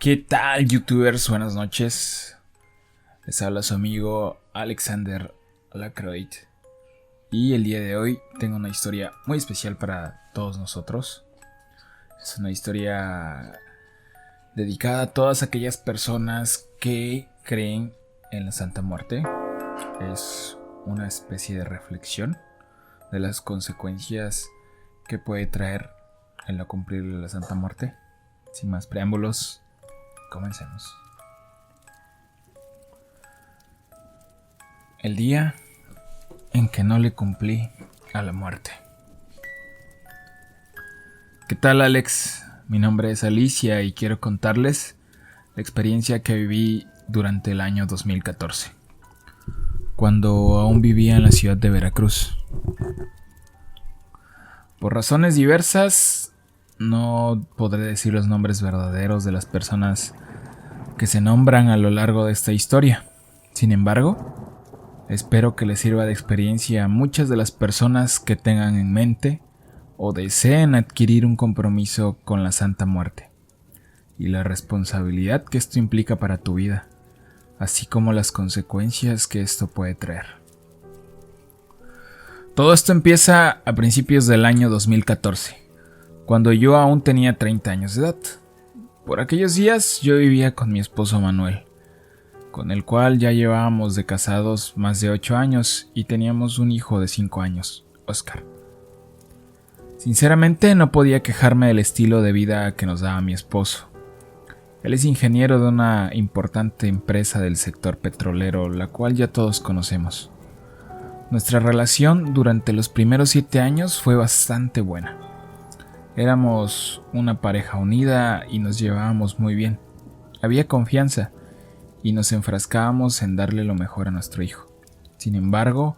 ¿Qué tal, youtubers? Buenas noches. Les habla su amigo Alexander Lacroix. Y el día de hoy tengo una historia muy especial para todos nosotros. Es una historia dedicada a todas aquellas personas que creen en la Santa Muerte. Es una especie de reflexión de las consecuencias que puede traer el no cumplir la Santa Muerte. Sin más preámbulos, comencemos. El día en que no le cumplí a la muerte. ¿Qué tal, Alex? Mi nombre es Alicia y quiero contarles la experiencia que viví durante el año 2014, cuando aún vivía en la ciudad de Veracruz. Por razones diversas, no podré decir los nombres verdaderos de las personas que se nombran a lo largo de esta historia. Sin embargo, espero que les sirva de experiencia a muchas de las personas que tengan en mente o deseen adquirir un compromiso con la Santa Muerte y la responsabilidad que esto implica para tu vida, así como las consecuencias que esto puede traer. Todo esto empieza a principios del año 2014, cuando yo aún tenía 30 años de edad. Por aquellos días yo vivía con mi esposo Manuel, con el cual ya llevábamos de casados más de 8 años y teníamos un hijo de 5 años, Oscar. Sinceramente no podía quejarme del estilo de vida que nos daba mi esposo. Él es ingeniero de una importante empresa del sector petrolero, la cual ya todos conocemos. Nuestra relación durante los primeros 7 años fue bastante buena. Éramos una pareja unida y nos llevábamos muy bien. Había confianza y nos enfrascábamos en darle lo mejor a nuestro hijo. Sin embargo,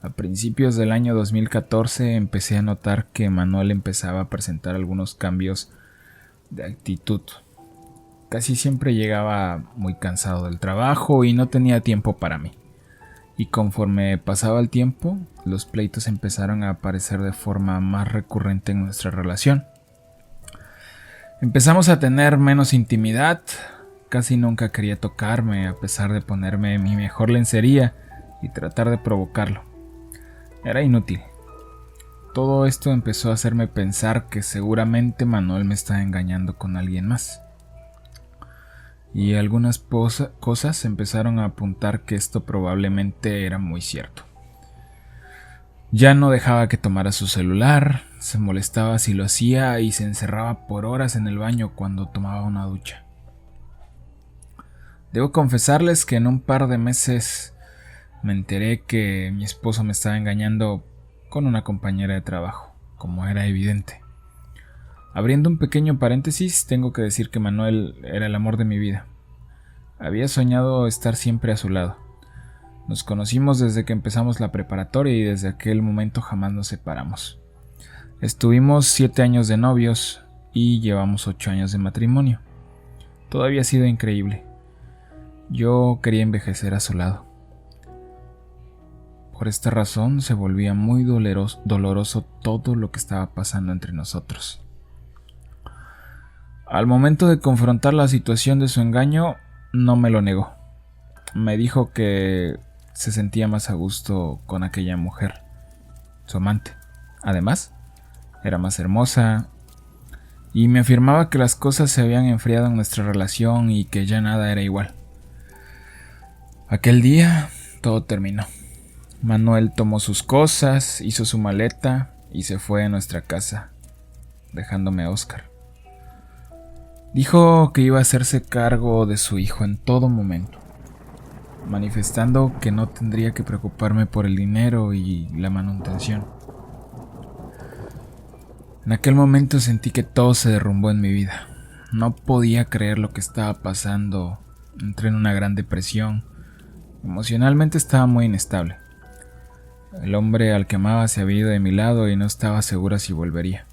a principios del año 2014 empecé a notar que Manuel empezaba a presentar algunos cambios de actitud. Casi siempre llegaba muy cansado del trabajo y no tenía tiempo para mí. Y conforme pasaba el tiempo, los pleitos empezaron a aparecer de forma más recurrente en nuestra relación. Empezamos a tener menos intimidad, casi nunca quería tocarme a pesar de ponerme mi mejor lencería y tratar de provocarlo. Era inútil. Todo esto empezó a hacerme pensar que seguramente Manuel me estaba engañando con alguien más. Y algunas cosas empezaron a apuntar que esto probablemente era muy cierto. Ya no dejaba que tomara su celular, se molestaba si lo hacía y se encerraba por horas en el baño cuando tomaba una ducha. Debo confesarles que en un par de meses me enteré que mi esposo me estaba engañando con una compañera de trabajo, como era evidente. Abriendo un pequeño paréntesis, tengo que decir que Manuel era el amor de mi vida. Había soñado estar siempre a su lado. Nos conocimos desde que empezamos la preparatoria y desde aquel momento jamás nos separamos. Estuvimos 7 años de novios y llevamos 8 años de matrimonio. Todo había sido increíble. Yo quería envejecer a su lado. Por esta razón se volvía muy doloroso todo lo que estaba pasando entre nosotros. Al momento de confrontar la situación de su engaño, no me lo negó. Me dijo que se sentía más a gusto con aquella mujer, su amante. Además, era más hermosa y me afirmaba que las cosas se habían enfriado en nuestra relación y que ya nada era igual. Aquel día, todo terminó. Manuel tomó sus cosas, hizo su maleta y se fue a nuestra casa, dejándome a Oscar. Dijo que iba a hacerse cargo de su hijo en todo momento, manifestando que no tendría que preocuparme por el dinero y la manutención. En aquel momento sentí que todo se derrumbó en mi vida. No podía creer lo que estaba pasando. Entré en una gran depresión. Emocionalmente estaba muy inestable. El hombre al que amaba se había ido de mi lado y no estaba segura si volvería.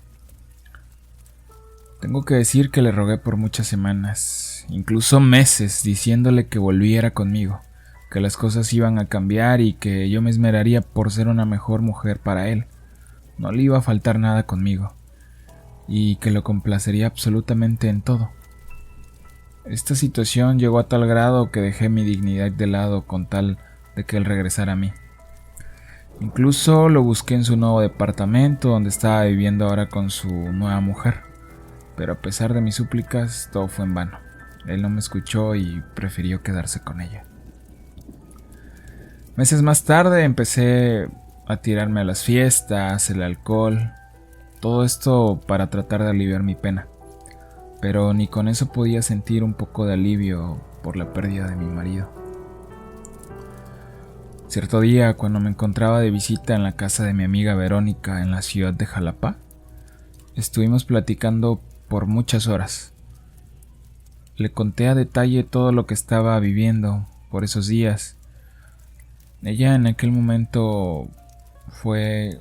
Tengo que decir que le rogué por muchas semanas, incluso meses, diciéndole que volviera conmigo, que las cosas iban a cambiar y que yo me esmeraría por ser una mejor mujer para él. No le iba a faltar nada conmigo y que lo complacería absolutamente en todo. Esta situación llegó a tal grado que dejé mi dignidad de lado con tal de que él regresara a mí. Incluso lo busqué en su nuevo departamento donde estaba viviendo ahora con su nueva mujer, pero a pesar de mis súplicas todo fue en vano. Él no me escuchó y prefirió quedarse con ella. Meses más tarde empecé a tirarme a las fiestas, el alcohol, todo esto para tratar de aliviar mi pena, pero ni con eso podía sentir un poco de alivio por la pérdida de mi marido. Cierto día, cuando me encontraba de visita en la casa de mi amiga Verónica en la ciudad de Jalapa, estuvimos platicando por muchas horas. Le conté a detalle todo lo que estaba viviendo por esos días. Ella en aquel momento fue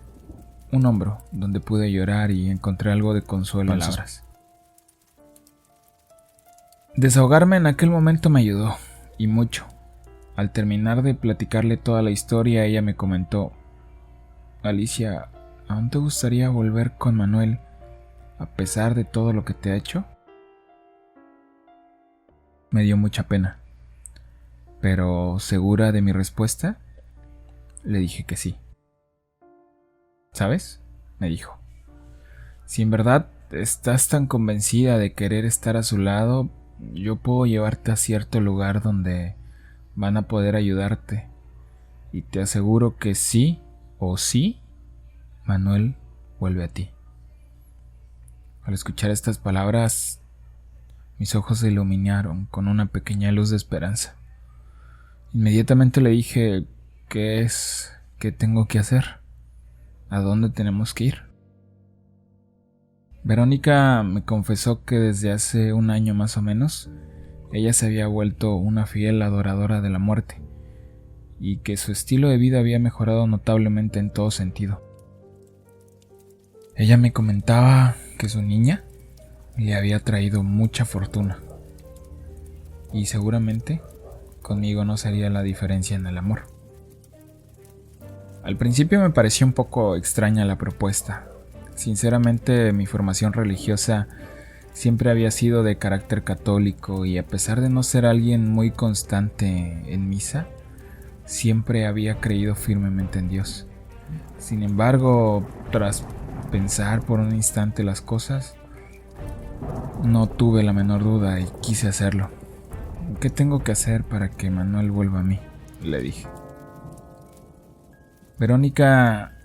un hombro donde pude llorar y encontré algo de consuelo en sus palabras. Desahogarme en aquel momento me ayudó, y mucho. Al terminar de platicarle toda la historia, ella me comentó: Alicia, ¿aún te gustaría volver con Manuel a pesar de todo lo que te ha hecho? Me dio mucha pena, pero segura de mi respuesta, le dije que sí. ¿Sabes?, me dijo. Si en verdad estás tan convencida de querer estar a su lado, yo puedo llevarte a cierto lugar donde van a poder ayudarte. Y te aseguro que sí o sí, Manuel vuelve a ti. Al escuchar estas palabras, mis ojos se iluminaron con una pequeña luz de esperanza. Inmediatamente le dije: ¿qué es? ¿Qué tengo que hacer? ¿A dónde tenemos que ir? Verónica me confesó que desde hace un año más o menos, ella se había vuelto una fiel adoradora de la muerte, y que su estilo de vida había mejorado notablemente en todo sentido. Ella me comentaba que su niña le había traído mucha fortuna, y seguramente conmigo no sería la diferencia en el amor. Al principio me pareció un poco extraña la propuesta. Sinceramente, mi formación religiosa siempre había sido de carácter católico, y a pesar de no ser alguien muy constante en misa, siempre había creído firmemente en Dios. Sin embargo, tras pensar por un instante las cosas, no tuve la menor duda y quise hacerlo. ¿Qué tengo que hacer para que Manuel vuelva a mí?, le dije. Verónica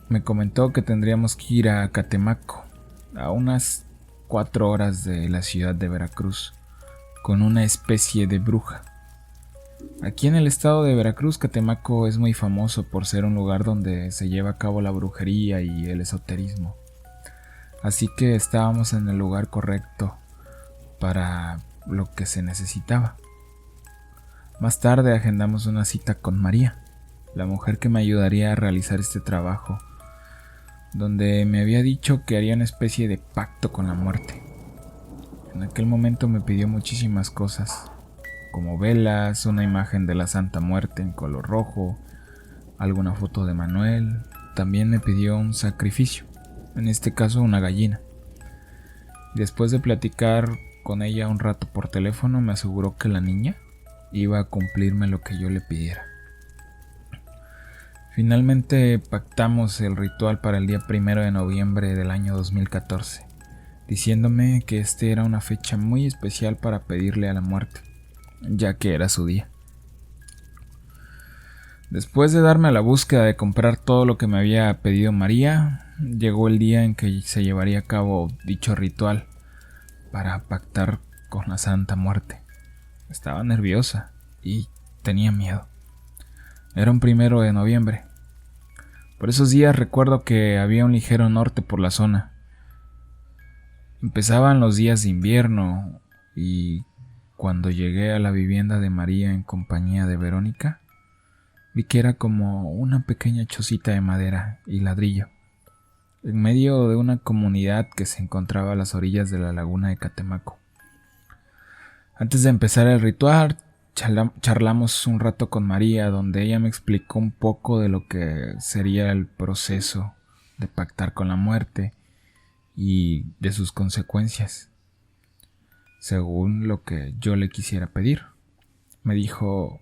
me comentó que tendríamos que ir a Catemaco, a unas 4 horas de la ciudad de Veracruz, con una especie de bruja. Aquí en el estado de Veracruz, Catemaco es muy famoso por ser un lugar donde se lleva a cabo la brujería y el esoterismo. Así que estábamos en el lugar correcto para lo que se necesitaba. Más tarde agendamos una cita con María, la mujer que me ayudaría a realizar este trabajo, donde me había dicho que haría una especie de pacto con la muerte. En aquel momento me pidió muchísimas cosas, como velas, una imagen de la Santa Muerte en color rojo, alguna foto de Manuel. También me pidió un sacrificio, en este caso una gallina. Después de platicar con ella un rato por teléfono, me aseguró que la niña iba a cumplirme lo que yo le pidiera. Finalmente pactamos el ritual para el día 1 de noviembre del año 2014, diciéndome que este era una fecha muy especial para pedirle a la muerte, ya que era su día. Después de darme a la búsqueda de comprar todo lo que me había pedido María, llegó el día en que se llevaría a cabo dicho ritual para pactar con la Santa Muerte. Estaba nerviosa y tenía miedo. Era un 1 de noviembre. Por esos días recuerdo que había un ligero norte por la zona. Empezaban los días de invierno y cuando llegué a la vivienda de María en compañía de Verónica, vi que era como una pequeña chocita de madera y ladrillo, en medio de una comunidad que se encontraba a las orillas de la laguna de Catemaco. Antes de empezar el ritual, charlamos un rato con María, donde ella me explicó un poco de lo que sería el proceso de pactar con la muerte y de sus consecuencias. según lo que yo le quisiera pedir. Me dijo: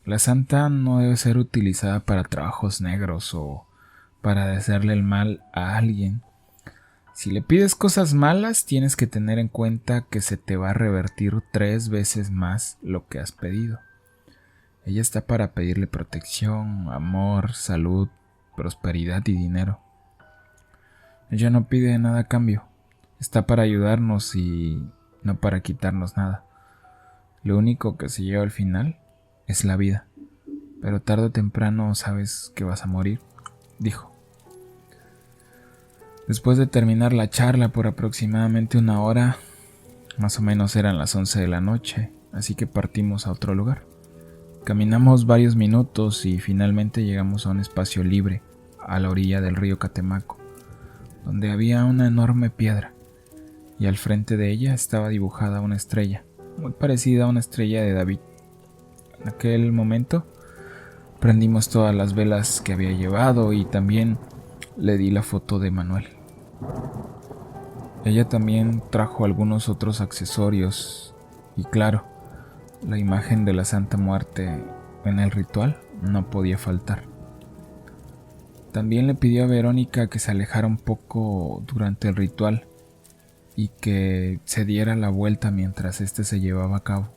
la santa no debe ser utilizada para trabajos negros o para desearle el mal a alguien. Si le pides cosas malas, tienes que tener en cuenta que se te va a revertir 3 veces más lo que has pedido. Ella está para pedirle protección, amor, salud, prosperidad y dinero. Ella no pide nada a cambio. Está para ayudarnos y no para quitarnos nada. Lo único que se lleva al final es la vida. Pero tarde o temprano sabes que vas a morir, dijo. Después de terminar la charla por aproximadamente 1 hora, más o menos eran las 11 de la noche, así que partimos a otro lugar. Caminamos varios minutos y finalmente llegamos a un espacio libre, a la orilla del río Catemaco, donde había una enorme piedra, y al frente de ella estaba dibujada una estrella, muy parecida a una estrella de David. En aquel momento prendimos todas las velas que había llevado y también le di la foto de Manuel. Ella también trajo algunos otros accesorios y claro, la imagen de la Santa Muerte en el ritual no podía faltar. También le pidió a Verónica que se alejara un poco durante el ritual y que se diera la vuelta mientras este se llevaba a cabo,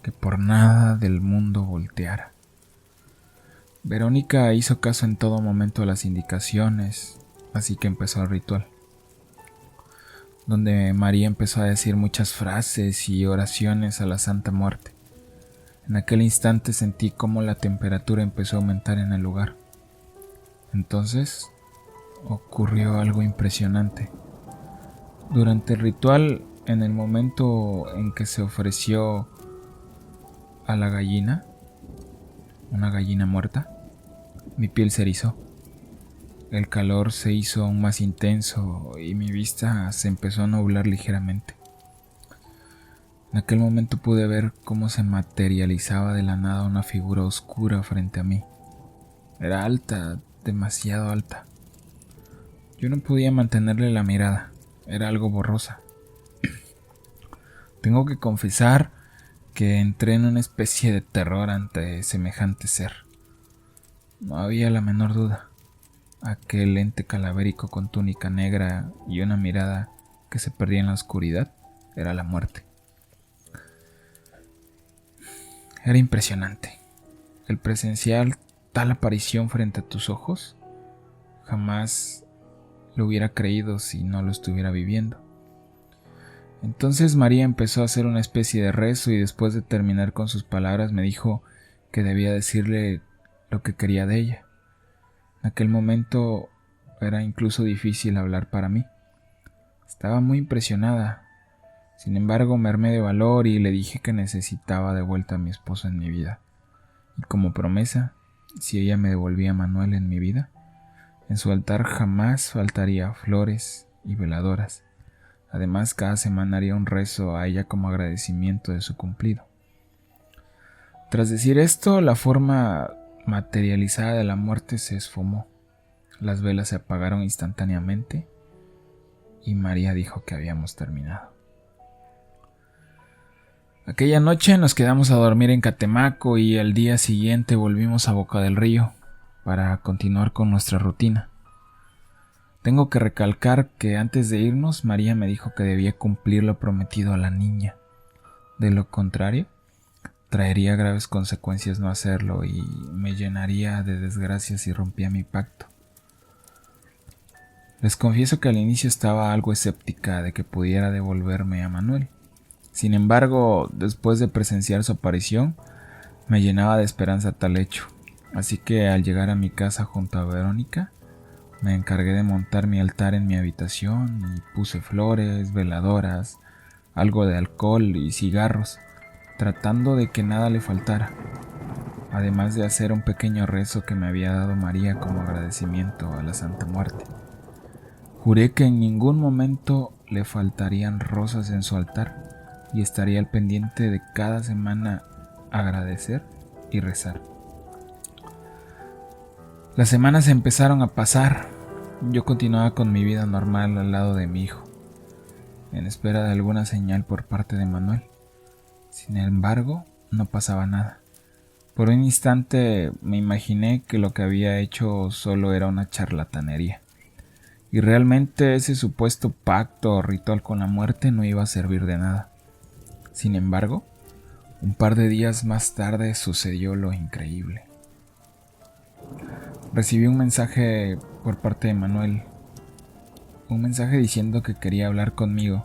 que por nada del mundo volteara. Verónica hizo caso en todo momento a las indicaciones, así que empezó el ritual, donde María empezó a decir muchas frases y oraciones a la Santa Muerte. En aquel instante sentí cómo la temperatura empezó a aumentar en el lugar. Entonces ocurrió algo impresionante. Durante el ritual, en el momento en que se ofreció a la gallina, una gallina muerta, mi piel se erizó. El calor se hizo aún más intenso y mi vista se empezó a nublar ligeramente. En aquel momento pude ver cómo se materializaba de la nada una figura oscura frente a mí. Era alta, demasiado alta. Yo no podía mantenerle la mirada, era algo borrosa. Tengo que confesar que entré en una especie de terror ante semejante ser. No había la menor duda. Aquel ente calavérico con túnica negra y una mirada que se perdía en la oscuridad era la muerte. Era impresionante. El presenciar tal aparición frente a tus ojos, jamás lo hubiera creído si no lo estuviera viviendo. Entonces María empezó a hacer una especie de rezo y después de terminar con sus palabras me dijo que debía decirle lo que quería de ella. En aquel momento era incluso difícil hablar para mí. Estaba muy impresionada. Sin embargo, me armé de valor y le dije que necesitaba de vuelta a mi esposo en mi vida. Y como promesa, si ella me devolvía a Manuel en mi vida, en su altar jamás faltaría flores y veladoras. Además, cada semana haría un rezo a ella como agradecimiento de su cumplido. Tras decir esto, la forma materializada de la muerte se esfumó. Las velas se apagaron instantáneamente y María dijo que habíamos terminado. Aquella noche nos quedamos a dormir en Catemaco y al día siguiente volvimos a Boca del Río para continuar con nuestra rutina. Tengo que recalcar que antes de irnos, María me dijo que debía cumplir lo prometido a la niña. De lo contrario, traería graves consecuencias no hacerlo y me llenaría de desgracias si rompía mi pacto. Les confieso que al inicio estaba algo escéptica de que pudiera devolverme a Manuel. Sin embargo, después de presenciar su aparición, me llenaba de esperanza tal hecho. Así que al llegar a mi casa junto a Verónica, me encargué de montar mi altar en mi habitación y puse flores, veladoras, algo de alcohol y cigarros, tratando de que nada le faltara, además de hacer un pequeño rezo que me había dado María como agradecimiento a la Santa Muerte. Juré que en ningún momento le faltarían rosas en su altar y estaría al pendiente de cada semana agradecer y rezar. Las semanas empezaron a pasar. Yo continuaba con mi vida normal al lado de mi hijo. en espera de alguna señal por parte de Manuel. Sin embargo, no pasaba nada. Por un instante me imaginé que lo que había hecho solo era una charlatanería, y realmente ese supuesto pacto o ritual con la muerte no iba a servir de nada. Sin embargo, un par de días más tarde sucedió lo increíble. Recibí un mensaje por parte de Manuel, un mensaje diciendo que quería hablar conmigo,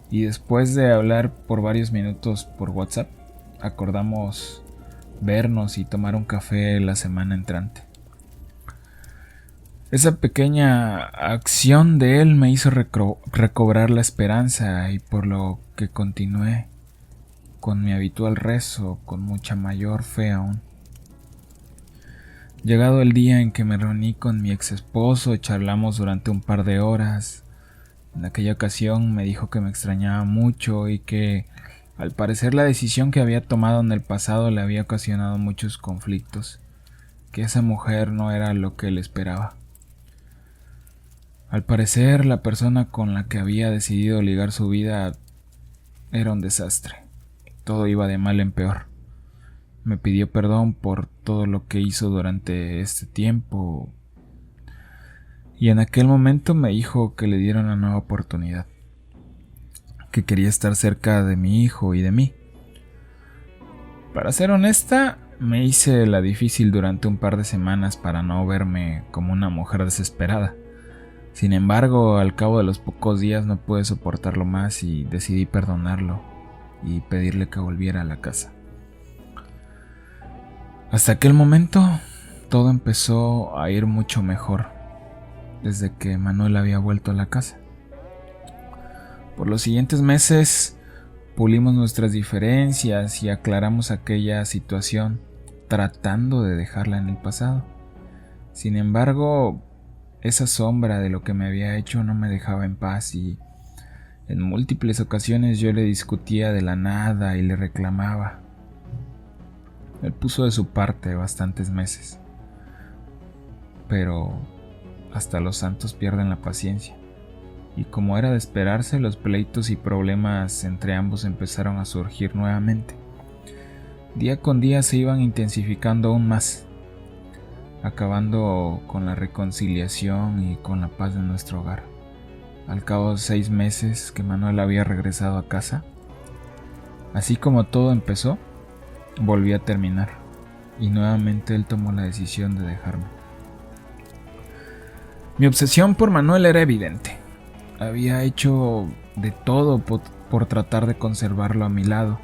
y después de hablar por varios minutos por WhatsApp, acordamos vernos y tomar un café la semana entrante. Esa pequeña acción de él me hizo recobrar la esperanza, y por lo que continué con mi habitual rezo con mucha mayor fe aún. Llegado el día en que me reuní con mi ex esposo, charlamos durante un par de horas. En aquella ocasión me dijo que me extrañaba mucho y que, al parecer, la decisión que había tomado en el pasado le había ocasionado muchos conflictos, que esa mujer no era lo que él esperaba. Al parecer, la persona con la que había decidido ligar su vida era un desastre. Todo iba de mal en peor. Me pidió perdón por todo lo que hizo durante este tiempo, y en aquel momento me dijo que le diera una nueva oportunidad, que quería estar cerca de mi hijo y de mí. Para ser honesta, me hice la difícil durante un par de semanas para no verme como una mujer desesperada. Sin embargo, al cabo de los pocos días no pude soportarlo más y decidí perdonarlo y pedirle que volviera a la casa. Hasta aquel momento, todo empezó a ir mucho mejor desde que Manuel había vuelto a la casa. Por los siguientes meses, pulimos nuestras diferencias y aclaramos aquella situación, tratando de dejarla en el pasado. Sin embargo, esa sombra de lo que me había hecho no me dejaba en paz, y en múltiples ocasiones yo le discutía de la nada y le reclamaba. Él puso de su parte bastantes meses, pero hasta los santos pierden la paciencia, y como era de esperarse, los pleitos y problemas entre ambos empezaron a surgir nuevamente. Día con día se iban intensificando aún más, acabando con la reconciliación y con la paz de nuestro hogar. Al cabo de 6 meses que Manuel había regresado a casa, así como todo empezó, volví a terminar, y nuevamente él tomó la decisión de dejarme. Mi obsesión por Manuel era evidente. Había hecho de todo por tratar de conservarlo a mi lado,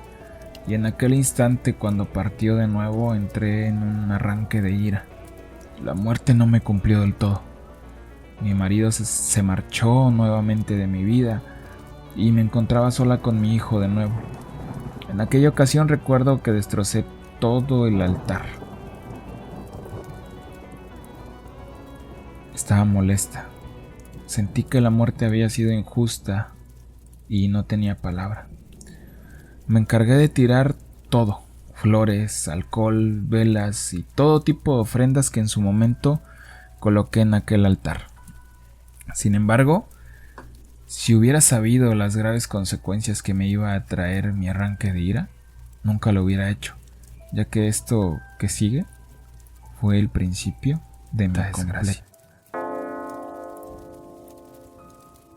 y en aquel instante, cuando partió de nuevo, entré en un arranque de ira. La muerte no me cumplió del todo. Mi marido se marchó nuevamente de mi vida, y me encontraba sola con mi hijo de nuevo. En aquella ocasión recuerdo que destrocé todo el altar. Estaba molesta. Sentí que la muerte había sido injusta y no tenía palabra. Me encargué de tirar todo: flores, alcohol, velas y todo tipo de ofrendas que en su momento coloqué en aquel altar. Sin embargo, si hubiera sabido las graves consecuencias que me iba a traer mi arranque de ira, nunca lo hubiera hecho, ya que esto que sigue fue el principio de mi desgracia.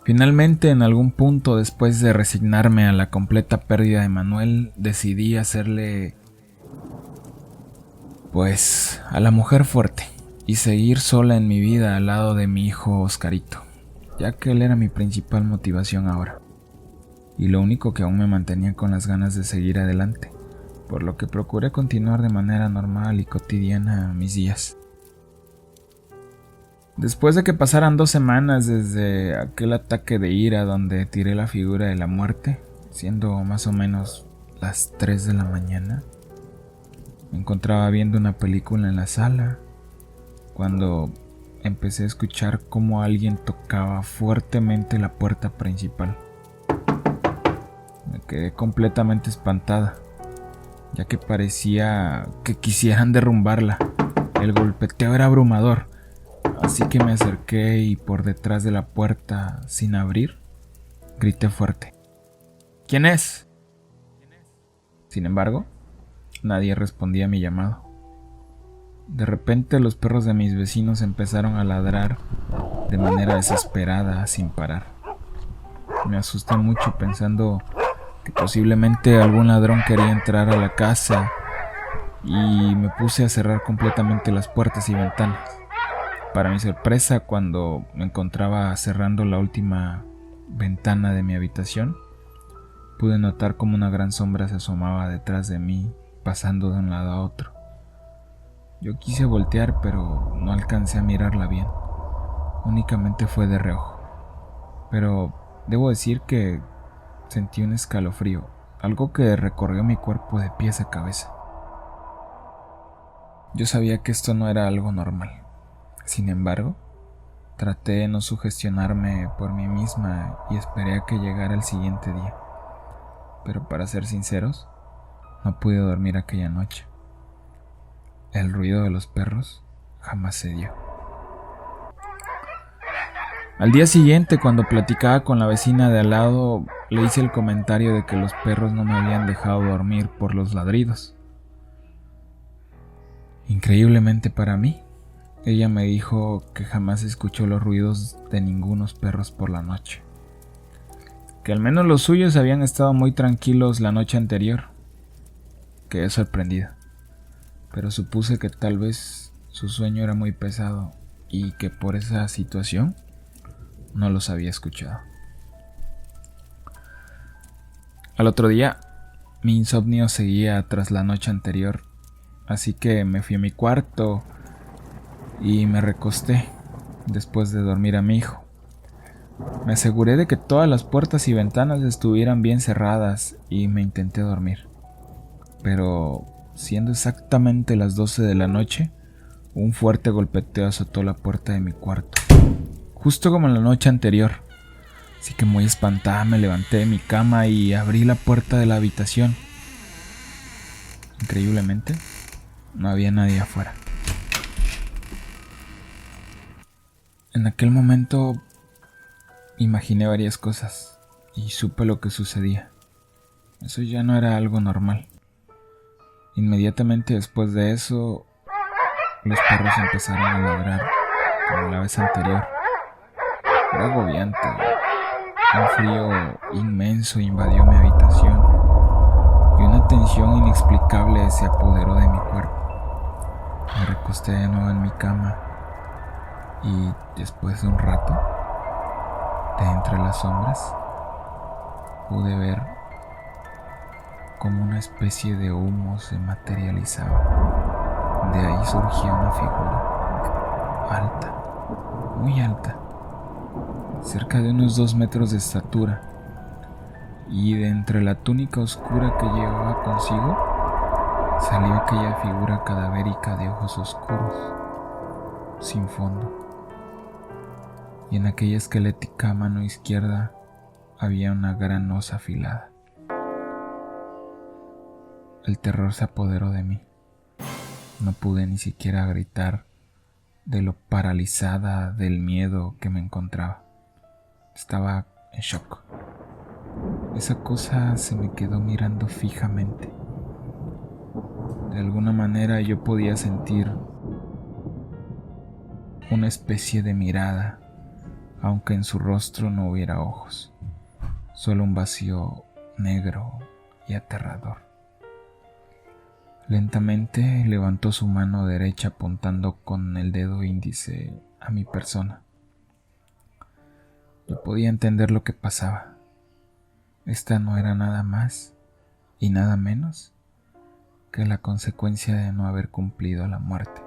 Finalmente, en algún punto, después de resignarme a la completa pérdida de Manuel, decidí hacerle, a la mujer fuerte, y seguir sola en mi vida al lado de mi hijo Oscarito, ya que él era mi principal motivación ahora, y lo único que aún me mantenía con las ganas de seguir adelante, por lo que procuré continuar de manera normal y cotidiana mis días. Después de que pasaran 2 semanas desde aquel ataque de ira donde tiré la figura de la muerte, siendo más o menos las 3 de la mañana, me encontraba viendo una película en la sala, cuando empecé a escuchar cómo alguien tocaba fuertemente la puerta principal. Me quedé completamente espantada, ya que parecía que quisieran derrumbarla. El golpeteo era abrumador, así que me acerqué y por detrás de la puerta, sin abrir, Grité fuerte. ¿Quién es? Sin embargo, nadie respondía a mi llamado. De repente los perros de mis vecinos empezaron a ladrar de manera desesperada, sin parar. Me asusté mucho pensando que posiblemente algún ladrón quería entrar a la casa y me puse a cerrar completamente las puertas y ventanas. Para mi sorpresa, cuando me encontraba cerrando la última ventana de mi habitación, pude notar como una gran sombra se asomaba detrás de mí, pasando de un lado a otro. Yo quise voltear, pero no alcancé a mirarla bien. Únicamente fue de reojo. Pero debo decir que sentí un escalofrío, algo que recorrió mi cuerpo de pies a cabeza. Yo sabía que esto no era algo normal. Sin embargo, traté de no sugestionarme por mí misma y esperé a que llegara el siguiente día. Pero para ser sinceros, no pude dormir aquella noche. El ruido de los perros jamás se dio. Al día siguiente, cuando platicaba con la vecina de al lado, le hice el comentario de que los perros no me habían dejado dormir por los ladridos. Increíblemente para mí, ella me dijo que jamás escuchó los ruidos de ningunos perros por la noche. Que al menos los suyos habían estado muy tranquilos la noche anterior. Quedé sorprendido, pero supuse que tal vez su sueño era muy pesado y que por esa situación no los había escuchado. Al otro día, mi insomnio seguía tras la noche anterior, así que me fui a mi cuarto y me recosté después de dormir a mi hijo. Me aseguré de que todas las puertas y ventanas estuvieran bien cerradas y me intenté dormir. Pero, siendo exactamente las 12 de la noche, un fuerte golpeteo azotó la puerta de mi cuarto, justo como en la noche anterior. Así que muy espantada me levanté de mi cama y abrí la puerta de la habitación. Increíblemente, no había nadie afuera. En aquel momento imaginé varias cosas y supe lo que sucedía. Eso ya no era algo normal. Inmediatamente después de eso, los perros empezaron a ladrar como la vez anterior. Era agobiante. Un frío inmenso invadió mi habitación y una tensión inexplicable se apoderó de mi cuerpo. Me recosté de nuevo en mi cama y después de un rato, de entre las sombras, pude ver cómo una especie de humo se materializaba. De ahí surgía una figura alta, muy alta, cerca de unos 2 metros de estatura, y de entre la túnica oscura que llevaba consigo salió aquella figura cadavérica de ojos oscuros, sin fondo, y en aquella esquelética mano izquierda había una gran hoz afilada. El terror se apoderó de mí. No pude ni siquiera gritar de lo paralizada del miedo que me encontraba. Estaba en shock. Esa cosa se me quedó mirando fijamente. De alguna manera yo podía sentir una especie de mirada, aunque en su rostro no hubiera ojos, solo un vacío negro y aterrador. Lentamente levantó su mano derecha apuntando con el dedo índice a mi persona. Yo podía entender lo que pasaba. Esta no era nada más y nada menos que la consecuencia de no haber cumplido la muerte.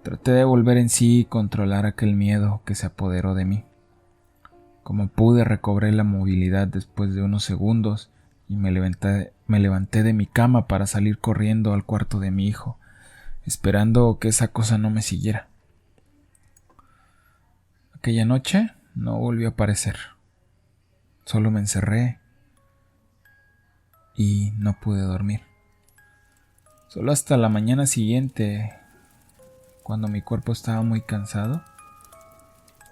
Traté de volver en sí y controlar aquel miedo que se apoderó de mí. Como pude, recobré la movilidad después de unos segundos y me levanté de mi cama para salir corriendo al cuarto de mi hijo, esperando que esa cosa no me siguiera. Aquella noche no volvió a aparecer. Solo me encerré y no pude dormir. Solo hasta la mañana siguiente, cuando mi cuerpo estaba muy cansado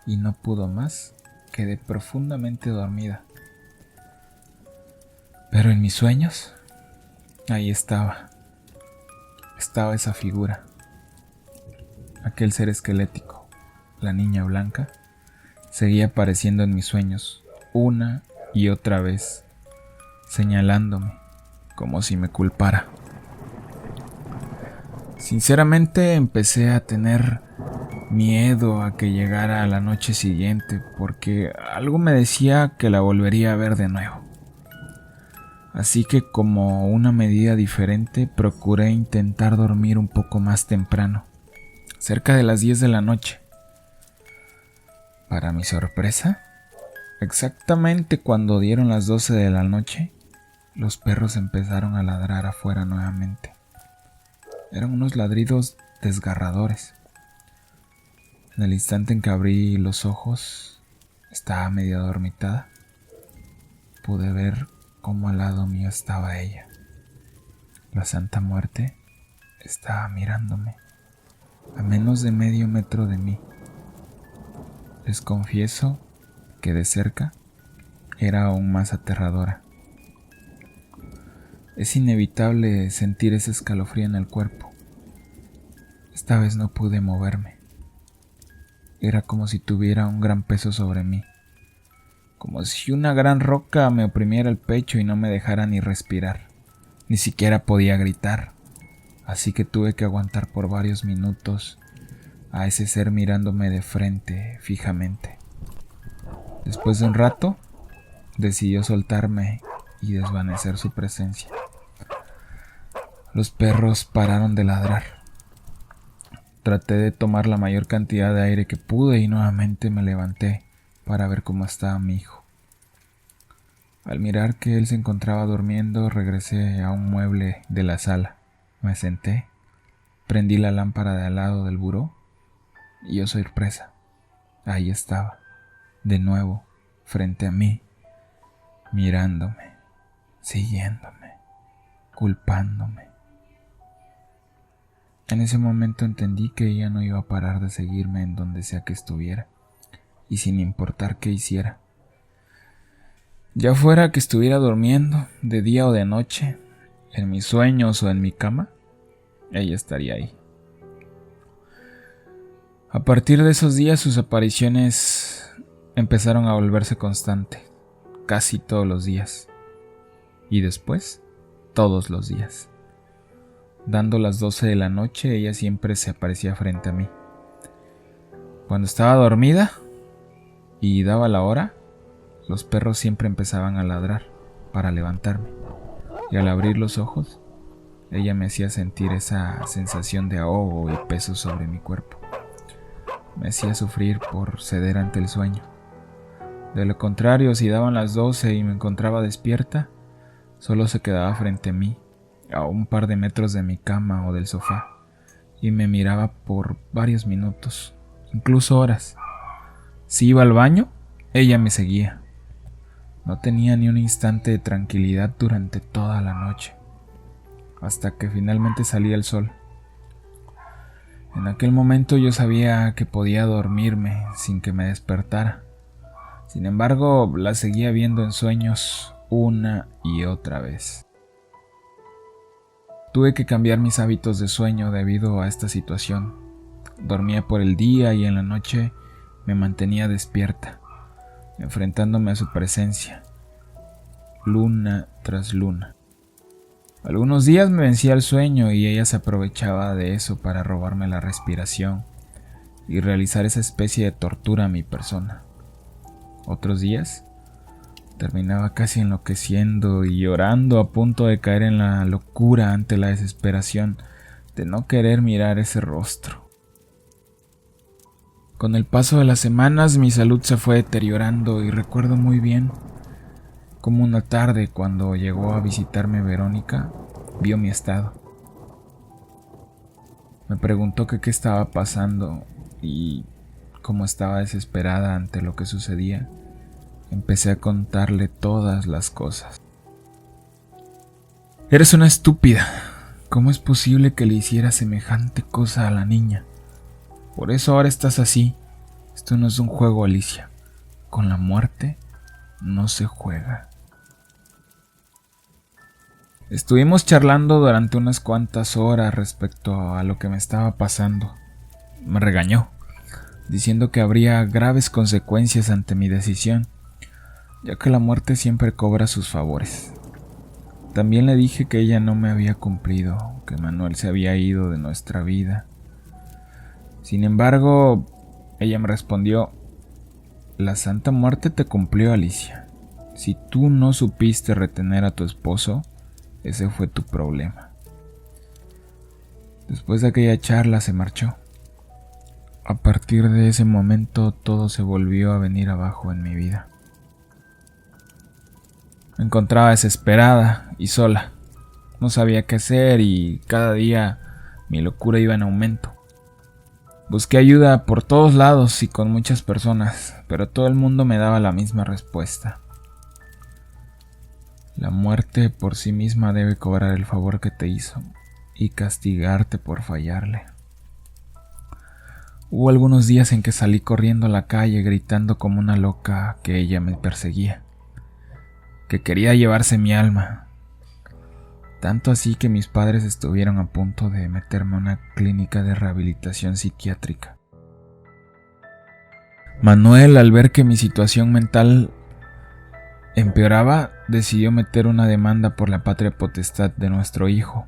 y no pudo más quedé profundamente dormida. Pero en mis sueños, ahí estaba esa figura, aquel ser esquelético, la niña blanca, seguía apareciendo en mis sueños una y otra vez, señalándome como si me culpara. Sinceramente empecé a tener miedo a que llegara la noche siguiente, porque algo me decía que la volvería a ver de nuevo. Así que, como una medida diferente, procuré intentar dormir un poco más temprano, cerca de las 10 de la noche. Para mi sorpresa, exactamente cuando dieron las 12 de la noche, los perros empezaron a ladrar afuera nuevamente. Eran unos ladridos desgarradores. En el instante en que abrí los ojos, estaba medio adormitada. Pude ver cómo al lado mío estaba ella. La Santa Muerte estaba mirándome, a menos de medio metro de mí. Les confieso que de cerca era aún más aterradora. Es inevitable sentir ese escalofrío en el cuerpo. Esta vez no pude moverme. Era como si tuviera un gran peso sobre mí, como si una gran roca me oprimiera el pecho y no me dejara ni respirar. Ni siquiera podía gritar, así que tuve que aguantar por varios minutos a ese ser mirándome de frente fijamente. Después de un rato, decidió soltarme y desvanecer su presencia. Los perros pararon de ladrar. Traté de tomar la mayor cantidad de aire que pude y nuevamente me levanté para ver cómo estaba mi hijo. Al mirar que él se encontraba durmiendo, regresé a un mueble de la sala. Me senté, prendí la lámpara de al lado del buró y, oh sorpresa, ahí estaba, de nuevo, frente a mí, mirándome, siguiéndome, culpándome. En ese momento entendí que ella no iba a parar de seguirme en donde sea que estuviera, y sin importar qué hiciera. Ya fuera que estuviera durmiendo, de día o de noche, en mis sueños o en mi cama, ella estaría ahí. A partir de esos días sus apariciones empezaron a volverse constantes, casi todos los días. Y después, todos los días. Dando las 12 de la noche, ella siempre se aparecía frente a mí. Cuando estaba dormida y daba la hora, los perros siempre empezaban a ladrar para levantarme. Y al abrir los ojos, ella me hacía sentir esa sensación de ahogo y peso sobre mi cuerpo. Me hacía sufrir por ceder ante el sueño. De lo contrario, si daban las 12 y me encontraba despierta, solo se quedaba frente a mí, a un par de metros de mi cama o del sofá, y me miraba por varios minutos, incluso horas. Si iba al baño, ella me seguía. No tenía ni un instante de tranquilidad durante toda la noche, hasta que finalmente salía el sol. En aquel momento yo sabía que podía dormirme sin que me despertara. Sin embargo, la seguía viendo en sueños una y otra vez. Tuve que cambiar mis hábitos de sueño debido a esta situación. Dormía por el día y en la noche me mantenía despierta, enfrentándome a su presencia, luna tras luna. Algunos días me vencía el sueño y ella se aprovechaba de eso para robarme la respiración y realizar esa especie de tortura a mi persona. Otros días terminaba casi enloqueciendo y llorando, a punto de caer en la locura ante la desesperación de no querer mirar ese rostro. Con el paso de las semanas mi salud se fue deteriorando y recuerdo muy bien cómo una tarde, cuando llegó a visitarme Verónica, vio mi estado. Me preguntó que qué estaba pasando y, como estaba desesperada ante lo que sucedía, empecé a contarle todas las cosas. Eres una estúpida. ¿Cómo es posible que le hiciera semejante cosa a la niña? Por eso ahora estás así. Esto no es un juego, Alicia. con la muerte no se juega. Estuvimos charlando durante unas cuantas horas respecto a lo que me estaba pasando. Me regañó, diciendo que habría graves consecuencias ante mi decisión, ya que la muerte siempre cobra sus favores. También le dije que ella no me había cumplido, que Manuel se había ido de nuestra vida. Sin embargo, ella me respondió: la Santa Muerte te cumplió, Alicia. Si tú no supiste retener a tu esposo, ese fue tu problema. Después de aquella charla se marchó. A partir de ese momento todo se volvió a venir abajo en mi vida. Me encontraba desesperada y sola. No sabía qué hacer y cada día mi locura iba en aumento. Busqué ayuda por todos lados y con muchas personas, pero todo el mundo me daba la misma respuesta. La muerte por sí misma debe cobrar el favor que te hizo y castigarte por fallarle. Hubo algunos días en que salí corriendo a la calle gritando como una loca que ella me perseguía, que quería llevarse mi alma. Tanto así que mis padres estuvieron a punto de meterme a una clínica de rehabilitación psiquiátrica. Manuel, al ver que mi situación mental empeoraba, decidió meter una demanda por la patria potestad de nuestro hijo,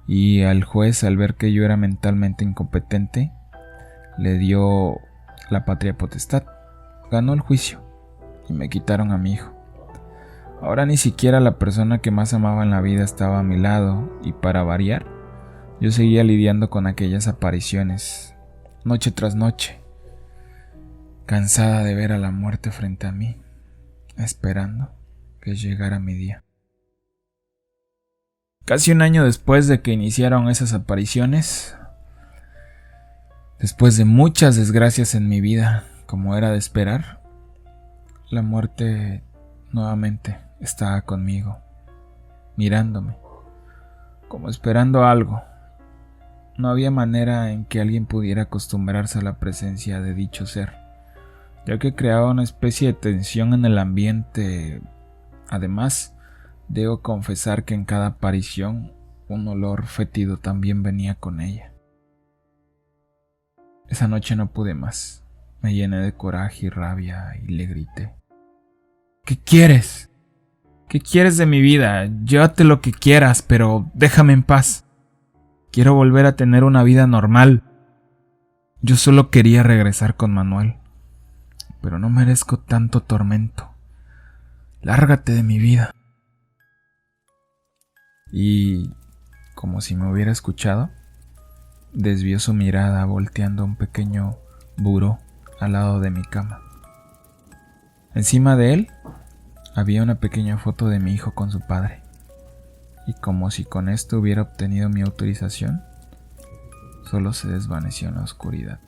y al juez, al ver que yo era mentalmente incompetente, le dio la patria potestad. Ganó el juicio y me quitaron a mi hijo. Ahora ni siquiera la persona que más amaba en la vida estaba a mi lado, y para variar, yo seguía lidiando con aquellas apariciones, noche tras noche, cansada de ver a la muerte frente a mí, esperando que llegara mi día. Casi un año después de que iniciaron esas apariciones, después de muchas desgracias en mi vida, como era de esperar, la muerte nuevamente estaba conmigo, mirándome, como esperando algo. No había manera en que alguien pudiera acostumbrarse a la presencia de dicho ser, ya que creaba una especie de tensión en el ambiente. Además, debo confesar que en cada aparición un olor fétido también venía con ella. Esa noche no pude más, me llené de coraje y rabia y le grité: ¿qué quieres? ¿Qué quieres de mi vida? Llévate lo que quieras, pero déjame en paz. Quiero volver a tener una vida normal. Yo solo quería regresar con Manuel, pero no merezco tanto tormento. Lárgate de mi vida. Y, como si me hubiera escuchado, desvió su mirada volteando a un pequeño buró al lado de mi cama. Encima de él había una pequeña foto de mi hijo con su padre, y como si con esto hubiera obtenido mi autorización, solo se desvaneció en la oscuridad.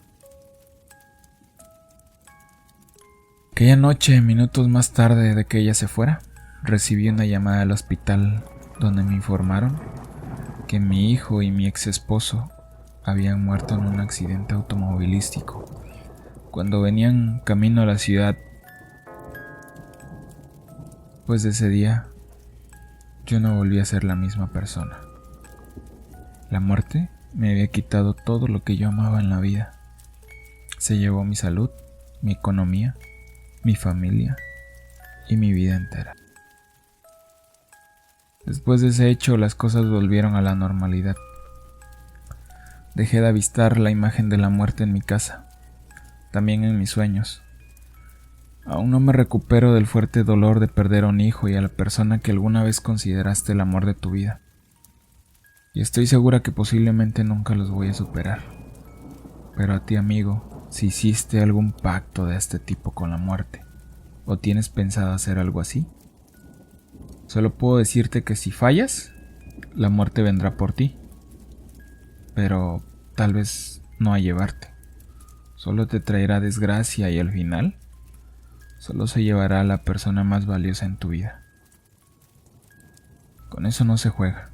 Aquella noche, minutos más tarde de que ella se fuera, recibí una llamada del hospital donde me informaron que mi hijo y mi ex esposo habían muerto en un accidente automovilístico cuando venían camino a la ciudad. Pues de ese día yo no volví a ser la misma persona. La muerte me había quitado todo lo que yo amaba en la vida. Se llevó mi salud, mi economía, mi familia y mi vida entera. Después de ese hecho, las cosas volvieron a la normalidad. Dejé de avistar la imagen de la muerte en mi casa, también en mis sueños. Aún no me recupero del fuerte dolor de perder a un hijo y a la persona que alguna vez consideraste el amor de tu vida. Y estoy segura que posiblemente nunca los voy a superar. Pero a ti, amigo, si hiciste algún pacto de este tipo con la muerte, o tienes pensado hacer algo así, solo puedo decirte que si fallas, la muerte vendrá por ti. Pero tal vez no a llevarte. Solo te traerá desgracia y al final solo se llevará a la persona más valiosa en tu vida. Con eso no se juega.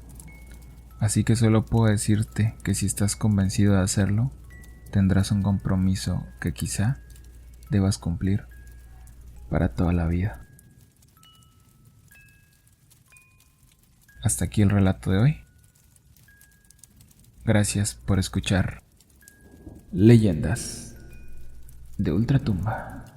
Así que solo puedo decirte que si estás convencido de hacerlo, tendrás un compromiso que quizá debas cumplir para toda la vida. Hasta aquí el relato de hoy. Gracias por escuchar Leyendas de Ultratumba.